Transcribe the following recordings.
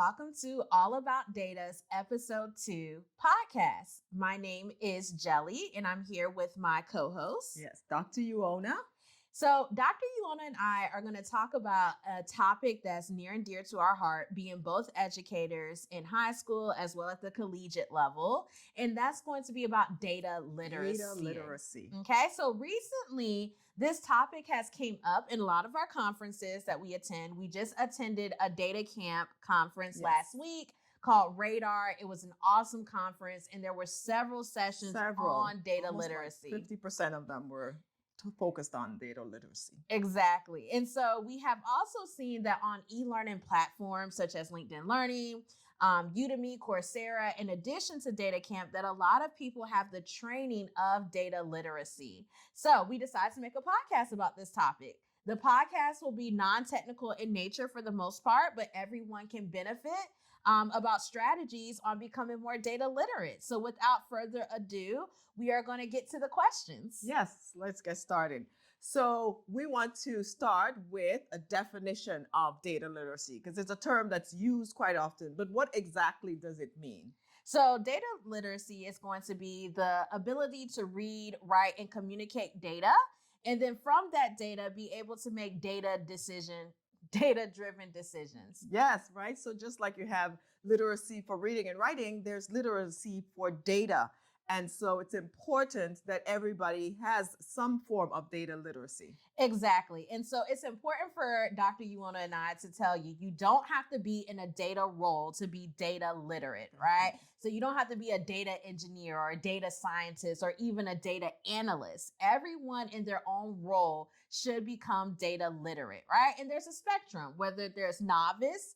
welcome to All About Data's Episode 2 podcast. My name is Jelly, and I'm here with my co-host. Yes, Dr. Uona. So, Dr. Uona and I are going to talk about a topic that's near and dear to our heart, being both educators in high school as well at the collegiate level, and that's going to be about data literacy. Data literacy. Okay, so recently, this topic has came up in a lot of our conferences that we attend. We just attended a data camp conference last week called Radar. It was an awesome conference, and there were several sessions on data literacy. Like 50% of them were focused on data literacy. Exactly. And so we have also seen that on e-learning platforms such as LinkedIn Learning, Udemy, Coursera, in addition to Data Camp, that a lot of people have the training of data literacy. So we decided to make a podcast about this topic. The podcast will be non-technical in nature for the most part, but everyone can benefit about strategies on becoming more data literate. So without further ado, we are going to get to the questions. Yes, let's get started. So we want to start with a definition of data literacy because it's a term that's used quite often, but what exactly does it mean? So data literacy is going to be the ability to read, write, and communicate data. And then from that data, be able to make data-driven decisions. Yes, right. So just like you have literacy for reading and writing, there's literacy for data. And so it's important that everybody has some form of data literacy. Exactly. And so it's important for Dr. Uona and I to tell you, you don't have to be in a data role to be data literate, right? So you don't have to be a data engineer or a data scientist or even a data analyst. Everyone in their own role should become data literate, right? And there's a spectrum, whether there's novice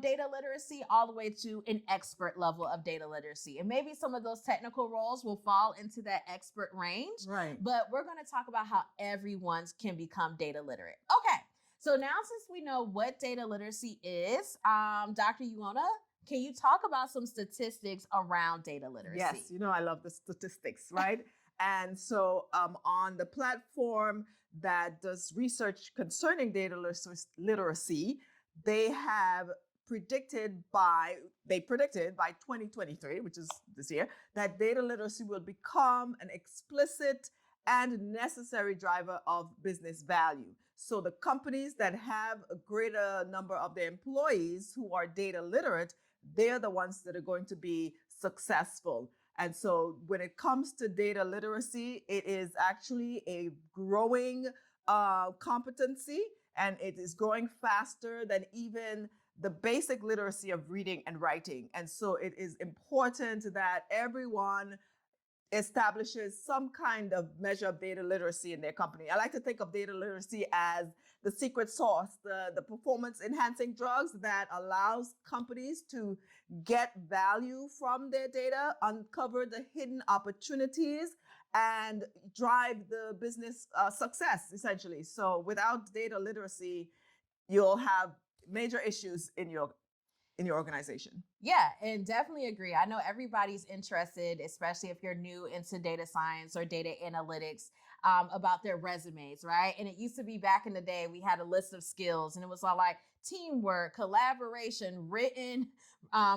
data literacy all the way to an expert level of data literacy. And maybe some of those technical roles will fall into that expert range. Right. But we're going to talk about how everyone can become data literate. Okay. So now since we know what data literacy is, Dr. Uona, can you talk about some statistics around data literacy? Yes, I love the statistics, right? And so on the platform that does research concerning data literacy, they predicted by 2023, which is this year, that data literacy will become an explicit and necessary driver of business value. So the companies that have a greater number of their employees who are data literate, they're the ones that are going to be successful. And so when it comes to data literacy, it is actually a growing competency, and it is growing faster than even the basic literacy of reading and writing. And so it is important that everyone establishes some kind of measure of data literacy in their company. I like to think of data literacy as the secret sauce, the performance enhancing drugs that allows companies to get value from their data, uncover the hidden opportunities, and drive the business success, essentially. So without data literacy, you'll have major issues in your organization. Yeah, and definitely agree. I know everybody's interested, especially if you're new into data science or data analytics, about their resumes, right? And it used to be back in the day, we had a list of skills, and it was all like teamwork, collaboration, written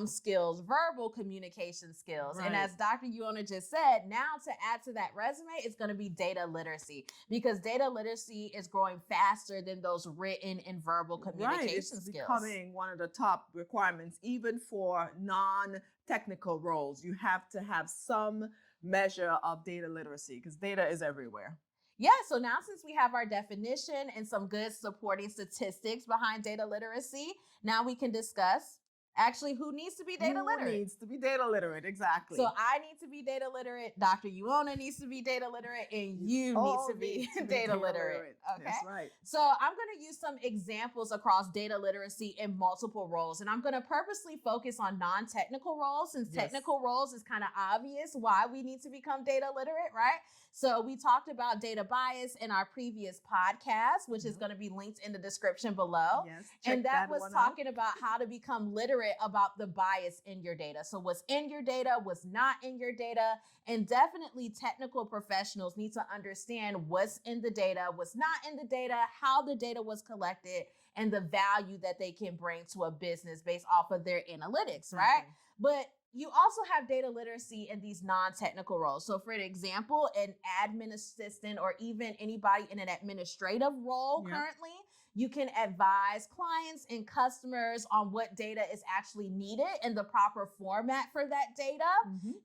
skills, verbal communication skills. Right. And as Dr. Uona just said, now to add to that resume, it's going to be data literacy, because data literacy is growing faster than those written and verbal communication skills. It's becoming one of the top requirements, even for non-technical roles. You have to have some measure of data literacy because data is everywhere. Yeah, so now since we have our definition and some good supporting statistics behind data literacy, now we can discuss actually who needs to be data literate. Who needs to be data literate, exactly. So I need to be data literate, Dr. Uona needs to be data literate, and you need to be data literate. Okay, that's right. So I'm going to use some examples across data literacy in multiple roles, and I'm going to purposely focus on non-technical roles, since technical roles is kind of obvious why we need to become data literate, right? So we talked about data bias in our previous podcast, which is going to be linked in the description below. Yes, and that was talking about how to become literate about the bias in your data. So what's in your data, what's not in your data, and definitely technical professionals need to understand what's in the data, what's not in the data, how the data was collected, and the value that they can bring to a business based off of their analytics, right? But you also have data literacy in these non-technical roles. So for an example, an admin assistant or even anybody in an administrative role currently, you can advise clients and customers on what data is actually needed and the proper format for that data.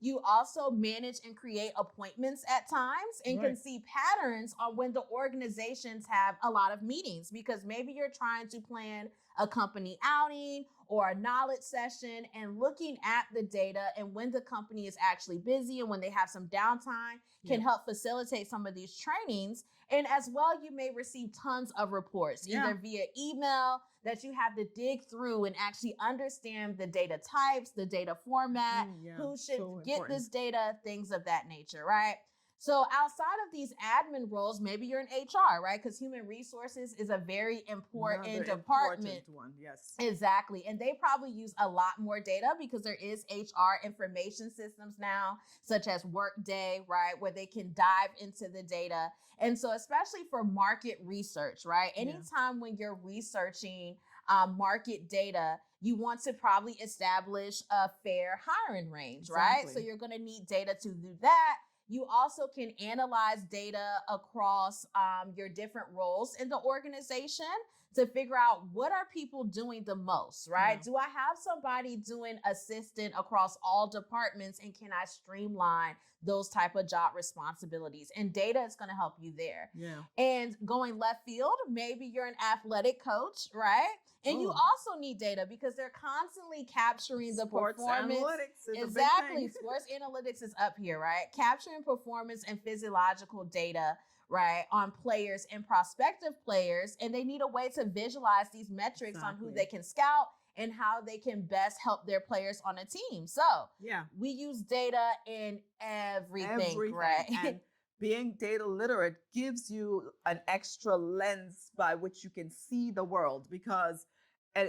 You also manage and create appointments at times and can see patterns on when the organizations have a lot of meetings, because maybe you're trying to plan a company outing or a knowledge session, and looking at the data and when the company is actually busy and when they have some downtime can help facilitate some of these trainings. And as well, you may receive tons of reports, either via email that you have to dig through and actually understand the data types, the data format, who should get this data, things of that nature, right? So outside of these admin roles, maybe you're in HR, right? Because human resources is a very important department. Exactly. And they probably use a lot more data because there is HR information systems now, such as Workday, right? Where they can dive into the data. And so especially for market research, right? Anytime when you're researching market data, you want to probably establish a fair hiring range, right? So you're going to need data to do that. You also can analyze data across your different roles in the organization to figure out what are people doing the most, right? Do I have somebody doing assistant across all departments, and can I streamline those type of job responsibilities? And data is going to help you there. And going left field, maybe you're an athletic coach, right? And you also need data because they're constantly capturing the performance. Exactly. Sports analytics is up here, right? Capturing performance and physiological data, right, on players and prospective players. And they need a way to visualize these metrics on who they can scout and how they can best help their players on a team. So we use data in everything. Right? And being data literate gives you an extra lens by which you can see the world, because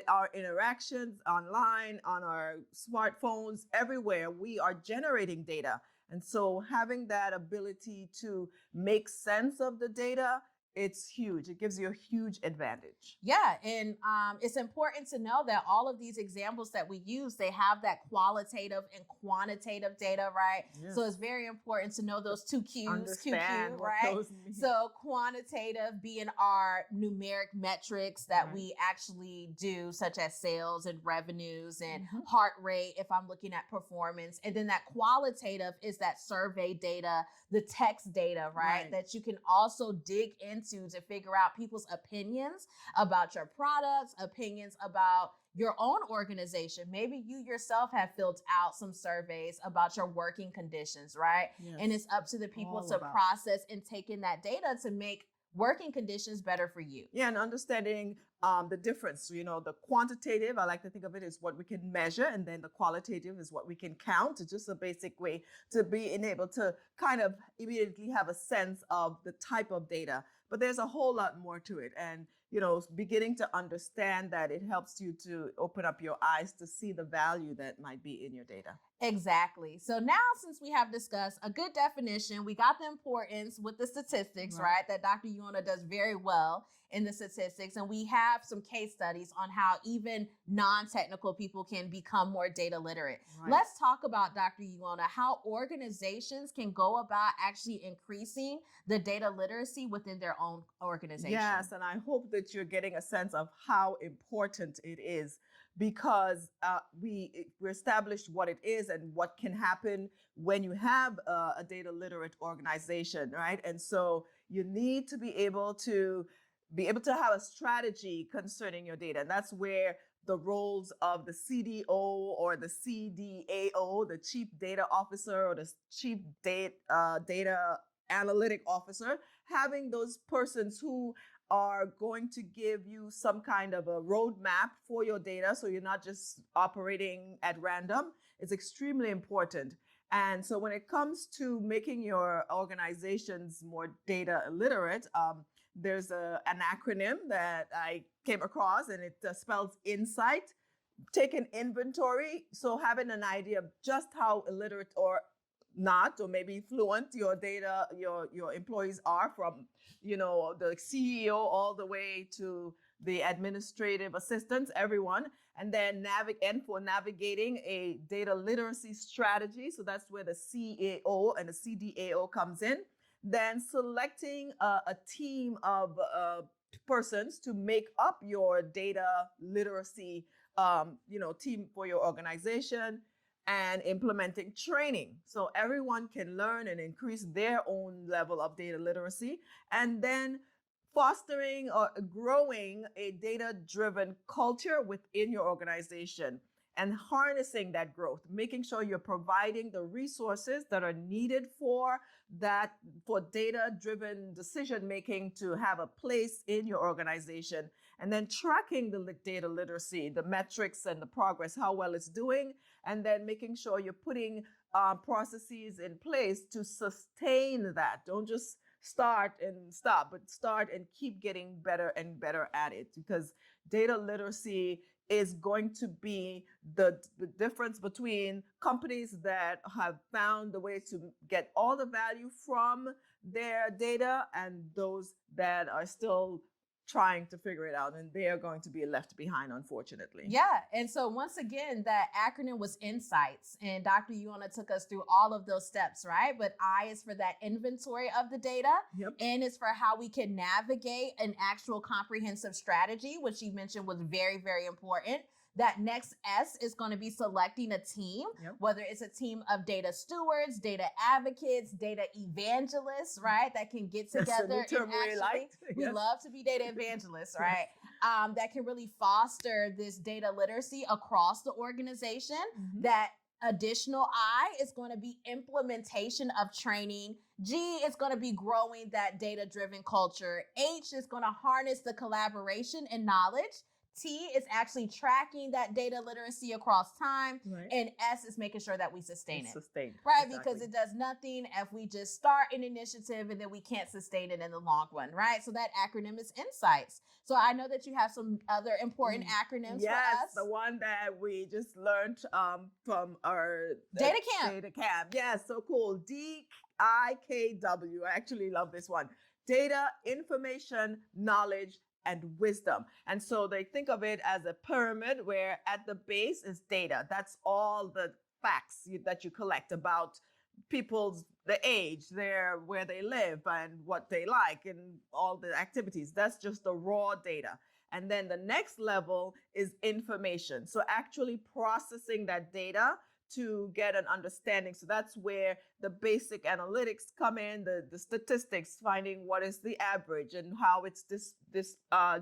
our interactions online, on our smartphones, everywhere, we are generating data. And so having that ability to make sense of the data, it's huge. It gives you a huge advantage. Yeah. And it's important to know that all of these examples that we use, they have that qualitative and quantitative data, right? So it's very important to know those two Q's, understand QQ, right? So quantitative being our numeric metrics that we actually do, such as sales and revenues and heart rate, if I'm looking at performance. And then that qualitative is that survey data, the text data, right? That you can also dig into to figure out people's opinions about your products, opinions about your own organization. Maybe you yourself have filled out some surveys about your working conditions, right? And it's up to the people to process and take in that data to make working conditions better for you. And understanding the difference, you know, the quantitative, I like to think of it as what we can measure, and then the qualitative is what we can count. It's just a basic way to be able to kind of immediately have a sense of the type of data. But there's a whole lot more to it. And, you know, beginning to understand that, it helps you to open up your eyes to see the value that might be in your data. Exactly. So now, since we have discussed a good definition, we got the importance with the statistics, right? That Dr. Yuona does very well in the statistics. And we have some case studies on how even non-technical people can become more data literate. Let's talk about, Dr. Yuona, how organizations can go about actually increasing the data literacy within their own organization. Yes, and I hope that you're getting a sense of how important it is, because we established what it is and what can happen when you have a data literate organization, right? And so you need to be able to have a strategy concerning your data. And that's where the roles of the CDO or the CDAO, the Chief Data Officer, or the Chief Data Analytic Officer, having those persons who are going to give you some kind of a roadmap for your data, so you're not just operating at random, is extremely important. And so when it comes to making your organizations more data literate, there's an acronym that I came across, and it spells INSIGHT. Take an inventory. So having an idea of just how illiterate or not, or maybe fluent your data, your employees are, from, you know, the CEO all the way to the administrative assistants, everyone, and then for navigating a data literacy strategy. So that's where the CAO and the CDAO comes in. Then selecting a team of persons to make up your data literacy team for your organization, and implementing training so everyone can learn and increase their own level of data literacy, and then fostering or growing a data-driven culture within your organization and harnessing that growth, making sure you're providing the resources that are needed for data-driven decision making to have a place in your organization, and then tracking the data literacy, the metrics and the progress, how well it's doing, and then making sure you're putting processes in place to sustain that. Don't just start and stop, but start and keep getting better and better at it, because data literacy is going to be the difference between companies that have found the way to get all the value from their data and those that are still trying to figure it out, and they are going to be left behind, unfortunately. Yeah. And so once again, that acronym was INSIGHTS, and Dr. Yuana took us through all of those steps, right? But I is for that inventory of the data. Yep. N is for how we can navigate an actual comprehensive strategy, which you mentioned was very, very important. That next S is going to be selecting a team, Yep. whether it's a team of data stewards, data advocates, data evangelists, right? That can get together That's a new term we liked. we Yes. love to be data evangelists, right? That can really foster this data literacy across the organization. Mhm. That additional I is going to be implementation of training. G is going to be growing that data-driven culture. H is going to harness the collaboration and knowledge. T is actually tracking that data literacy across time. Right. And S is making sure that we sustain it. Sustain. Right, Exactly. because it does nothing if we just start an initiative and then we can't sustain it in the long run, right? So that acronym is INSIGHTS. So I know that you have some other important acronyms for us. The one that we just learned from our Data Camp. Data Camp. Yes, so cool. DIKW. I actually love this one. Data, information, knowledge, and wisdom. And so they think of it as a pyramid where at the base is data. That's all the facts that you collect about the age, where they live and what they like and all the activities. That's just the raw data. And then the next level is information. So actually processing that data to get an understanding. So that's where the basic analytics come in, the statistics, finding what is the average and how it's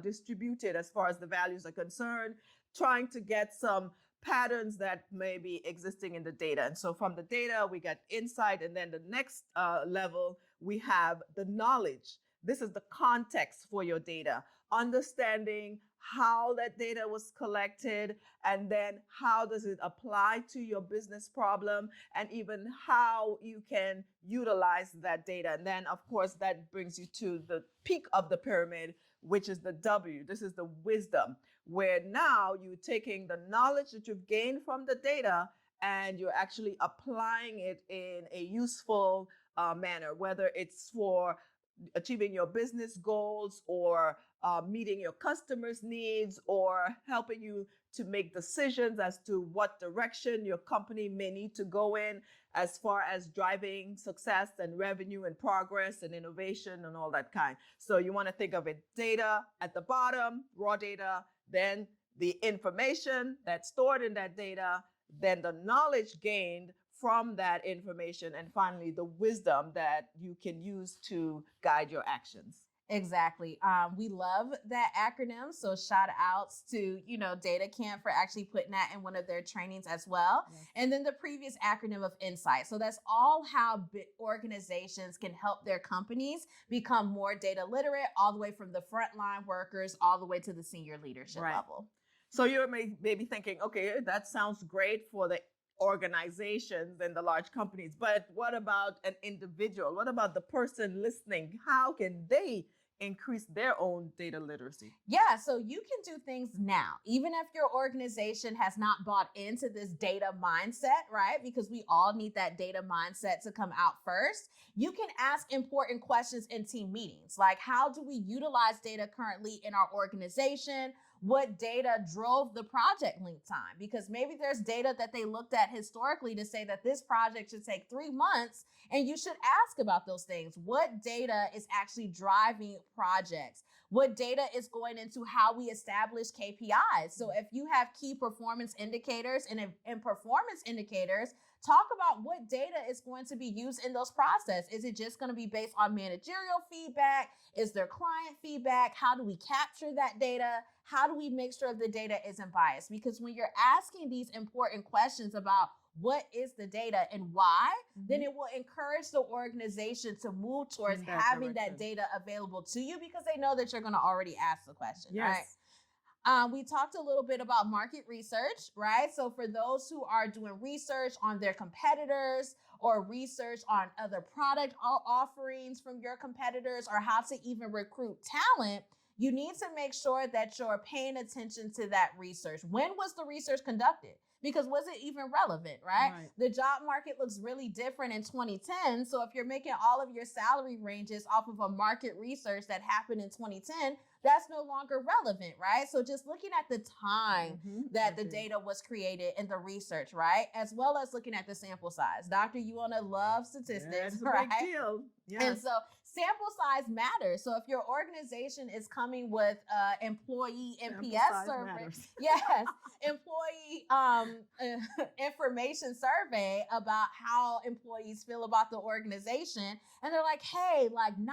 distributed as far as the values are concerned, trying to get some patterns that may be existing in the data. And so from the data, we get insight. And then the next level, we have the knowledge. This is the context for your data, understanding how that data was collected, and then how does it apply to your business problem, and even how you can utilize that data. And then, of course, that brings you to the peak of the pyramid, which is the W. This is the wisdom, where now you're taking the knowledge that you've gained from the data and you're actually applying it in a useful manner, whether it's for achieving your business goals or meeting your customers' needs or helping you to make decisions as to what direction your company may need to go in as far as driving success and revenue and progress and innovation and all that kind. So you want to think of it, data at the bottom, raw data, then the information that's stored in that data, then the knowledge gained from that information, and finally the wisdom that you can use to guide your actions. Exactly. We love that acronym. So shout outs to, Data Camp for actually putting that in one of their trainings as well. Yes. And then the previous acronym of INSIGHT. So that's all how organizations can help their companies become more data literate, all the way from the frontline workers all the way to the senior leadership level. So you're maybe thinking, okay, that sounds great for the organizations and the large companies, but what about an individual? What about the person listening? How can they increase their own data literacy? Yeah, so you can do things now, even if your organization has not bought into this data mindset, right? Because we all need that data mindset to come out first. You can ask important questions in team meetings, like how do we utilize data currently in our organization? What data drove the project length time? Because maybe there's data that they looked at historically to say that this project should take 3 months, and you should ask about those things. What data is actually driving projects? What data is going into how we establish KPIs? So if you have key performance indicators and performance indicators, talk about what data is going to be used in those processes. Is it just going to be based on managerial feedback? Is there client feedback? How do we capture that data? How do we make sure the data isn't biased? Because when you're asking these important questions about what is the data and why, then it will encourage the organization to move towards having that data available to you, because they know that you're going to already ask the question, right? We talked a little bit about market research, right? So for those who are doing research on their competitors or research on other product offerings from your competitors, or how to even recruit talent, you need to make sure that you're paying attention to that research. When was the research conducted? Because was it even relevant, right? The job market looks really different in 2010. So if you're making all of your salary ranges off of a market research that happened in 2010, that's no longer relevant, right? So just looking at the time that the data was created in the research, right? As well as looking at the sample size. Dr. Yuona loves statistics, right? Big deal. Yes. And so sample size matters. So if your organization is coming with employee NPS survey, yes, employee information survey about how employees feel about the organization, and they're like, hey, like 90%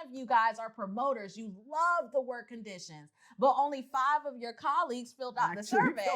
of you guys are promoters. You love the work conditions, but only 5 of your colleagues filled out the survey.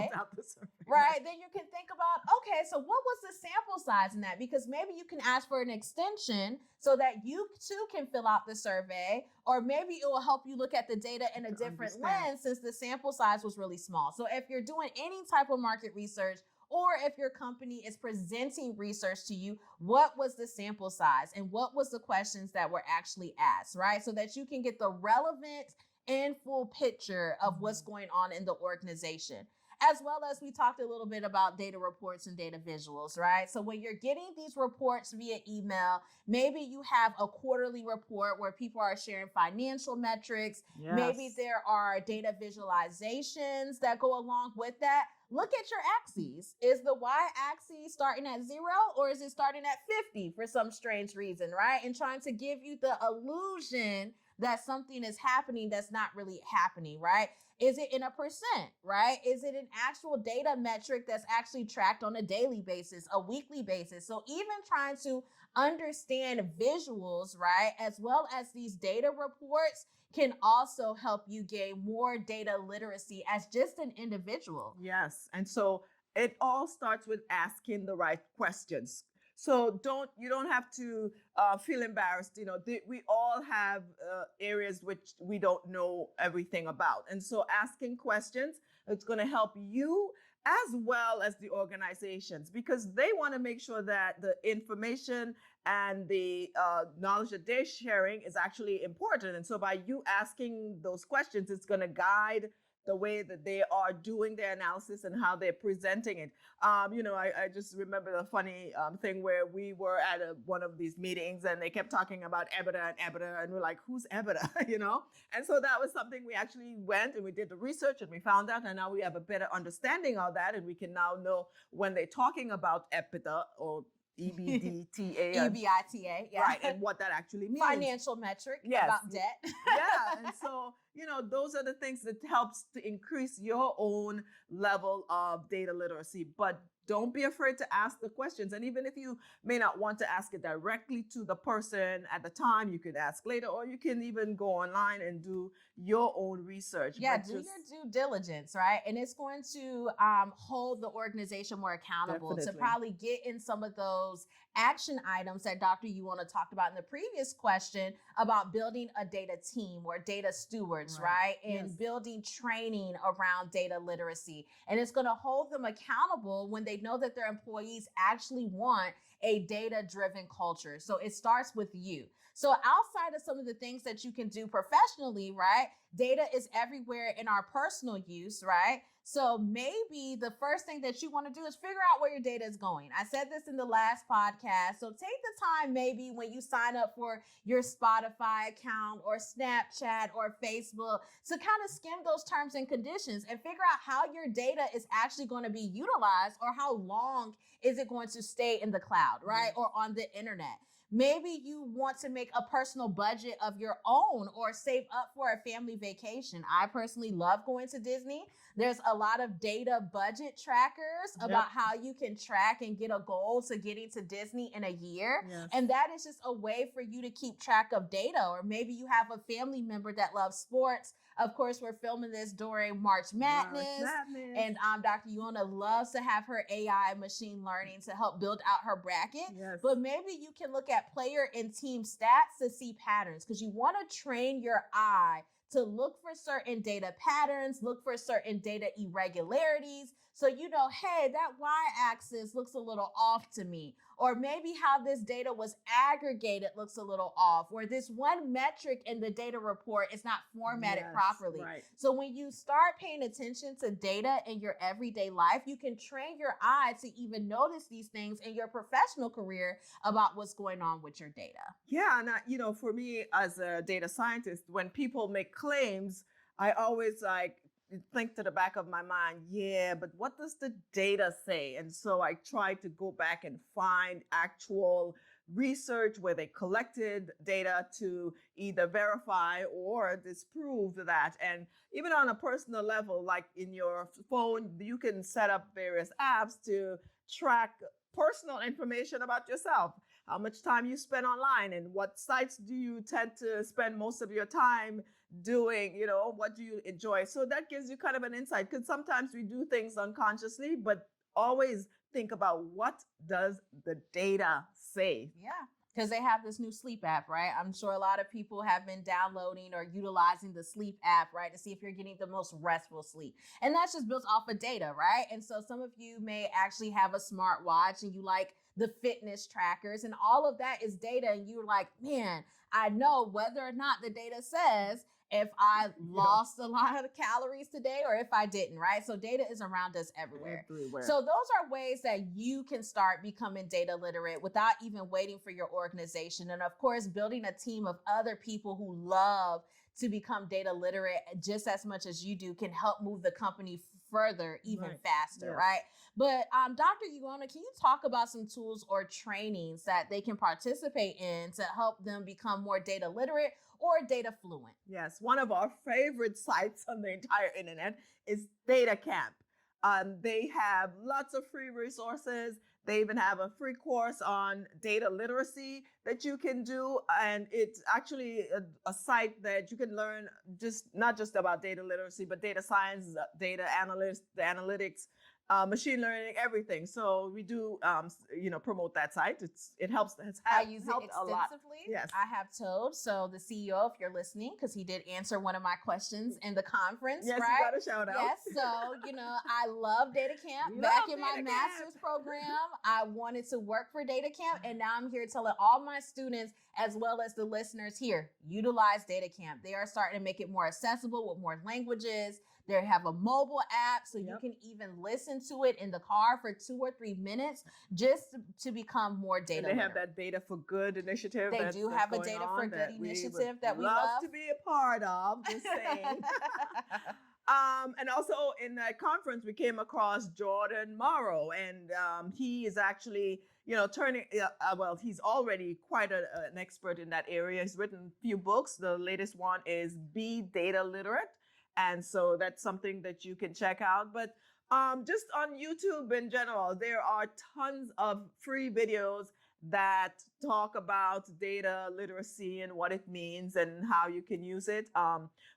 Right? Then you can think about, okay, so what was the sample size in that? Because maybe you can ask for an extension so that you too can fill out the survey, or maybe it will help you look at the data in a different lens, since the sample size was really small. So if you're doing any type of market research, or if your company is presenting research to you, what was the sample size and what was the questions that were actually asked, right? So that you can get the relevant and full picture of what's going on in the organization. As well as we talked a little bit about data reports and data visuals, right? So when you're getting these reports via email, maybe you have a quarterly report where people are sharing financial metrics. Maybe there are data visualizations that go along with that. Look at your axes. Is the y-axis starting at 0, or is it starting at 50 for some strange reason, right? And trying to give you the illusion that something is happening that's not really happening, right? Is it in a percent, right? Is it an actual data metric that's actually tracked on a daily basis, a weekly basis? So even trying to understand visuals, right, as well as these data reports, can also help you gain more data literacy as just an individual. Yes. And so it all starts with asking the right questions. So you don't have to feel embarrassed. You know, we all have areas which we don't know everything about. And so asking questions, it's going to help you as well as the organizations, because they want to make sure that the information and the knowledge that they're sharing is actually important. And so by you asking those questions, it's going to guide the way that they are doing their analysis and how they're presenting it. I just remember the funny thing where we were at one of these meetings and they kept talking about EBITDA, and we're like, who's EBITDA, you know? And so that was something we actually went and we did the research and we found out, and now we have a better understanding of that, and we can now know when they're talking about EBITDA or EBITDA. EBITDA, yeah. Right, and what that actually means. Financial metric about debt. Yeah, and so, those are the things that helps to increase your own level of data literacy. But don't be afraid to ask the questions. And even if you may not want to ask it directly to the person at the time, you could ask later, or you can even go online and do your own research. Yeah, do your due diligence, right? And it's going to hold the organization more accountable to probably get in some of those action items that Dr. Yuona talked about in the previous question about building a data team or data stewards, right? And building training around data literacy. And it's going to hold them accountable when they know that their employees actually want a data-driven culture. So it starts with you. So outside of some of the things that you can do professionally, right? Data is everywhere in our personal use, right? So maybe the first thing that you want to do is figure out where your data is going. I said this in the last podcast. So take the time maybe when you sign up for your Spotify account or Snapchat or Facebook to kind of skim those terms and conditions and figure out how your data is actually going to be utilized or how long is it going to stay in the cloud, right? Or on the internet. Maybe you want to make a personal budget of your own or save up for a family vacation. I personally love going to Disney. There's a lot of data budget trackers about how you can track and get a goal to getting to Disney in a year. Yes. And that is just a way for you to keep track of data. Or maybe you have a family member that loves sports. Of course, we're filming this during March Madness. And Dr. Yuona loves to have her AI machine learning to help build out her bracket. Yes. But maybe you can look at player and team stats to see patterns because you want to train your eye to look for certain data patterns, look for certain data irregularities. So you know, hey, that y-axis looks a little off to me. Or maybe how this data was aggregated looks a little off. Or this one metric in the data report is not formatted properly. Right. So when you start paying attention to data in your everyday life, you can train your eye to even notice these things in your professional career about what's going on with your data. Yeah, and you know, for me as a data scientist, when people make claims, I always think to the back of my mind, yeah, but what does the data say? And so I try to go back and find actual research where they collected data to either verify or disprove that. And even on a personal level, like in your phone, you can set up various apps to track personal information about yourself. How much time you spend online and what sites do you tend to spend most of your time doing, you know, what do you enjoy? So that gives you kind of an insight because sometimes we do things unconsciously, but always think about what does the data say? Yeah. Because they have this new sleep app, right? I'm sure a lot of people have been downloading or utilizing the sleep app, right, to see if you're getting the most restful sleep. And that's just built off of data, right? And so some of you may actually have a smartwatch and you like the fitness trackers and all of that is data. And you're like, man, I know whether or not the data says if I lost a lot of calories today or if I didn't, right? So data is around us everywhere. So those are ways that you can start becoming data literate without even waiting for your organization. And of course, building a team of other people who love to become data literate just as much as you do can help move the company further, even faster, right? But Dr. Yuona, can you talk about some tools or trainings that they can participate in to help them become more data literate or data fluent? Yes, one of our favorite sites on the entire internet is DataCamp. They have lots of free resources. They even have a free course on data literacy that you can do. And it's actually a site that you can learn not just about data literacy, but data science, data analysts, the analytics, machine learning, everything. So we do, promote that site. It helps. I use it extensively. A lot. Yes, I have told. So the CEO, if you're listening, because he did answer one of my questions in the conference, yes, right? You got a shout out. Yes. So I love DataCamp. Back in my master's program, I wanted to work for DataCamp, and now I'm here telling all my students as well as the listeners here, utilize DataCamp. They are starting to make it more accessible with more languages. They have a mobile app, so you can even listen to it in the car for 2 or 3 minutes just to become more data. And they have that Data for Good initiative. They do have a Data for Good initiative that we love to be a part of. Just saying. And also in that conference, we came across Jordan Morrow, and he is actually, he's already quite an expert in that area. He's written a few books. The latest one is Be Data Literate. And so that's something that you can check out. But just on YouTube in general, there are tons of free videos that talk about data literacy and what it means and how you can use it.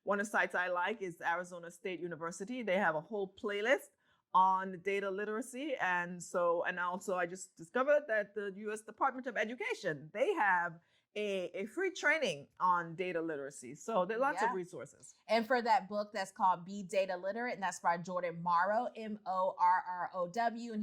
One of the sites I like is Arizona State University. They have a whole playlist on data literacy. And also I just discovered that the U.S. Department of Education, they have a free training on data literacy. So there are lots of resources. And for that book that's called Be Data Literate, and that's by Jordan Morrow, Morrow, and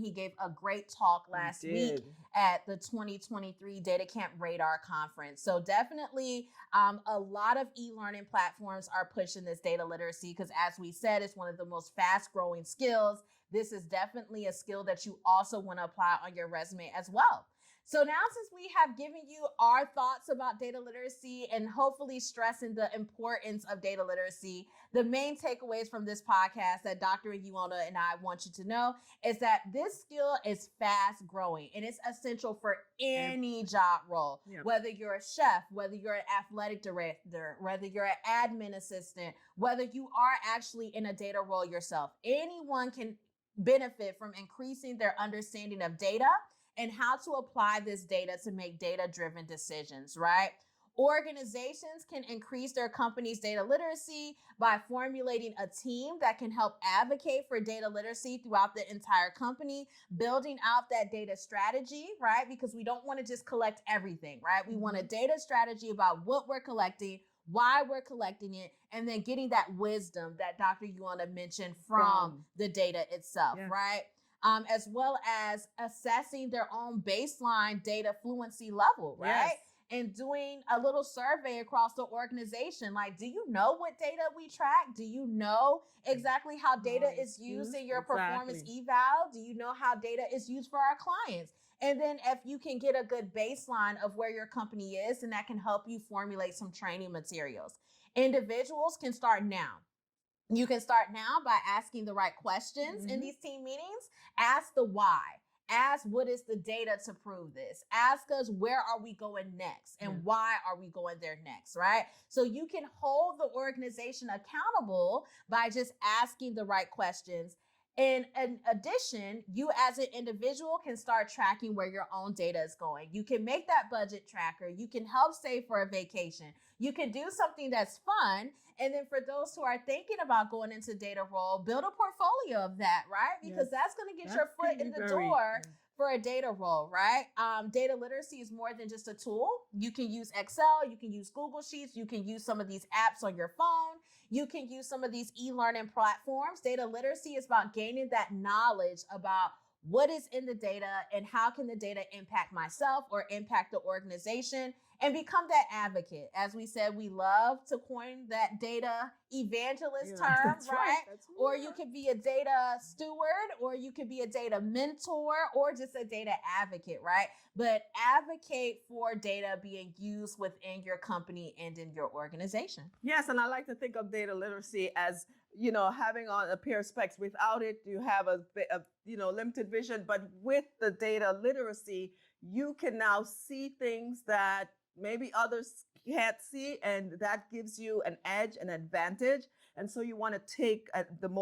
he gave a great talk last week at the 2023 Data Camp Radar Conference. So definitely a lot of e-learning platforms are pushing this data literacy because, as we said, it's one of the most fast-growing skills. This is definitely a skill that you also want to apply on your resume as well. So now, since we have given you our thoughts about data literacy and hopefully stressing the importance of data literacy, the main takeaways from this podcast that Dr. Yuona and I want you to know is that this skill is fast growing and it's essential for any job role, whether you're a chef, whether you're an athletic director, whether you're an admin assistant, whether you are actually in a data role yourself. Anyone can benefit from increasing their understanding of data and how to apply this data to make data-driven decisions, right? Organizations can increase their company's data literacy by formulating a team that can help advocate for data literacy throughout the entire company, building out that data strategy, right? Because we don't want to just collect everything, right? We want a data strategy about what we're collecting, why we're collecting it, and then getting that wisdom that Dr. Yuona mentioned from the data itself, right? As well as assessing their own baseline data fluency level, right? And doing a little survey across the organization. Like, do you know what data we track? Do you know exactly how data is used in your performance eval? Do you know how data is used for our clients? And then if you can get a good baseline of where your company is, and that can help you formulate some training materials. Individuals can start now. You can start now by asking the right questions in these team meetings. Ask the why. Ask what is the data to prove this. Ask us where are we going next and why are we going there next, right? So you can hold the organization accountable by just asking the right questions. And in addition, you as an individual can start tracking where your own data is going. You can make that budget tracker. You can help save for a vacation. You can do something that's fun. And then for those who are thinking about going into data role, build a portfolio of that, right? Because that's going to get your foot in the door for a data role, right? Data literacy is more than just a tool. You can use Excel, you can use Google Sheets, you can use some of these apps on your phone, you can use some of these e-learning platforms. Data literacy is about gaining that knowledge about what is in the data and how can the data impact myself or impact the organization, and become that advocate. As we said, we love to coin that data evangelist term, right? Or you could be a data steward, or you could be a data mentor, or just a data advocate, right? But advocate for data being used within your company and in your organization. Yes, and I like to think of data literacy as, you know, having on a pair of specs. Without it, you have a limited vision. But with the data literacy, you can now see things that maybe others can't see, and that gives you an edge, an advantage. And so you want to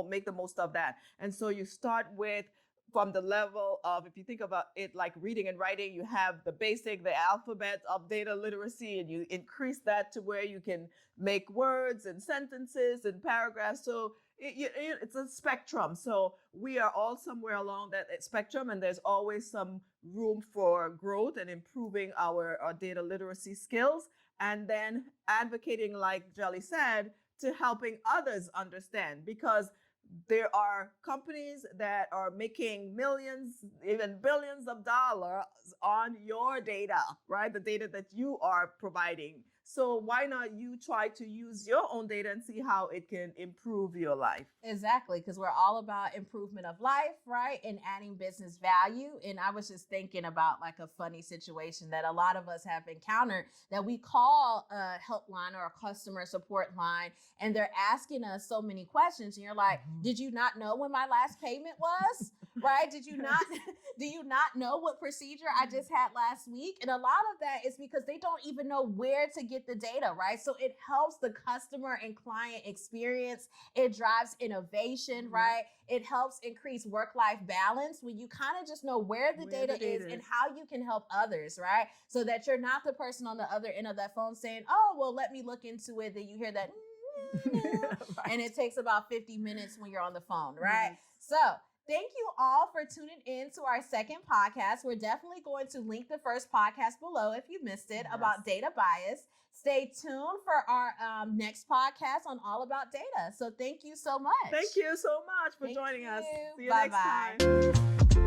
make the most of that. And so you start with, from the level of, if you think about it like reading and writing, you have the basic, the alphabet of data literacy, and you increase that to where you can make words and sentences and paragraphs. So it's a spectrum. So we are all somewhere along that spectrum, and there's always some room for growth and improving our data literacy skills. And then advocating, like Jelly said, to helping others understand, because there are companies that are making millions, even billions of dollars on your data, right? The data that you are providing. So why not you try to use your own data and see how it can improve your life? Exactly, because we're all about improvement of life, right? And adding business value. And I was just thinking about like a funny situation that a lot of us have encountered, that we call a helpline or a customer support line, and they're asking us so many questions. And you're like, did you not know when my last payment was? Right? Do you not know what procedure I just had last week? And a lot of that is because they don't even know where to get the data, right? So it helps the customer and client experience. It drives innovation, right? It helps increase work-life balance when you kind of just know where the data is and how you can help others, right? So that you're not the person on the other end of that phone saying, oh, well, let me look into it. Then you hear that, and it takes about 50 minutes when you're on the phone, right? So thank you all for tuning in to our second podcast. We're definitely going to link the first podcast below if you missed it about data bias. Stay tuned for our next podcast on all about data. So thank you so much. Thank you so much for joining us. See you Bye-bye. next time.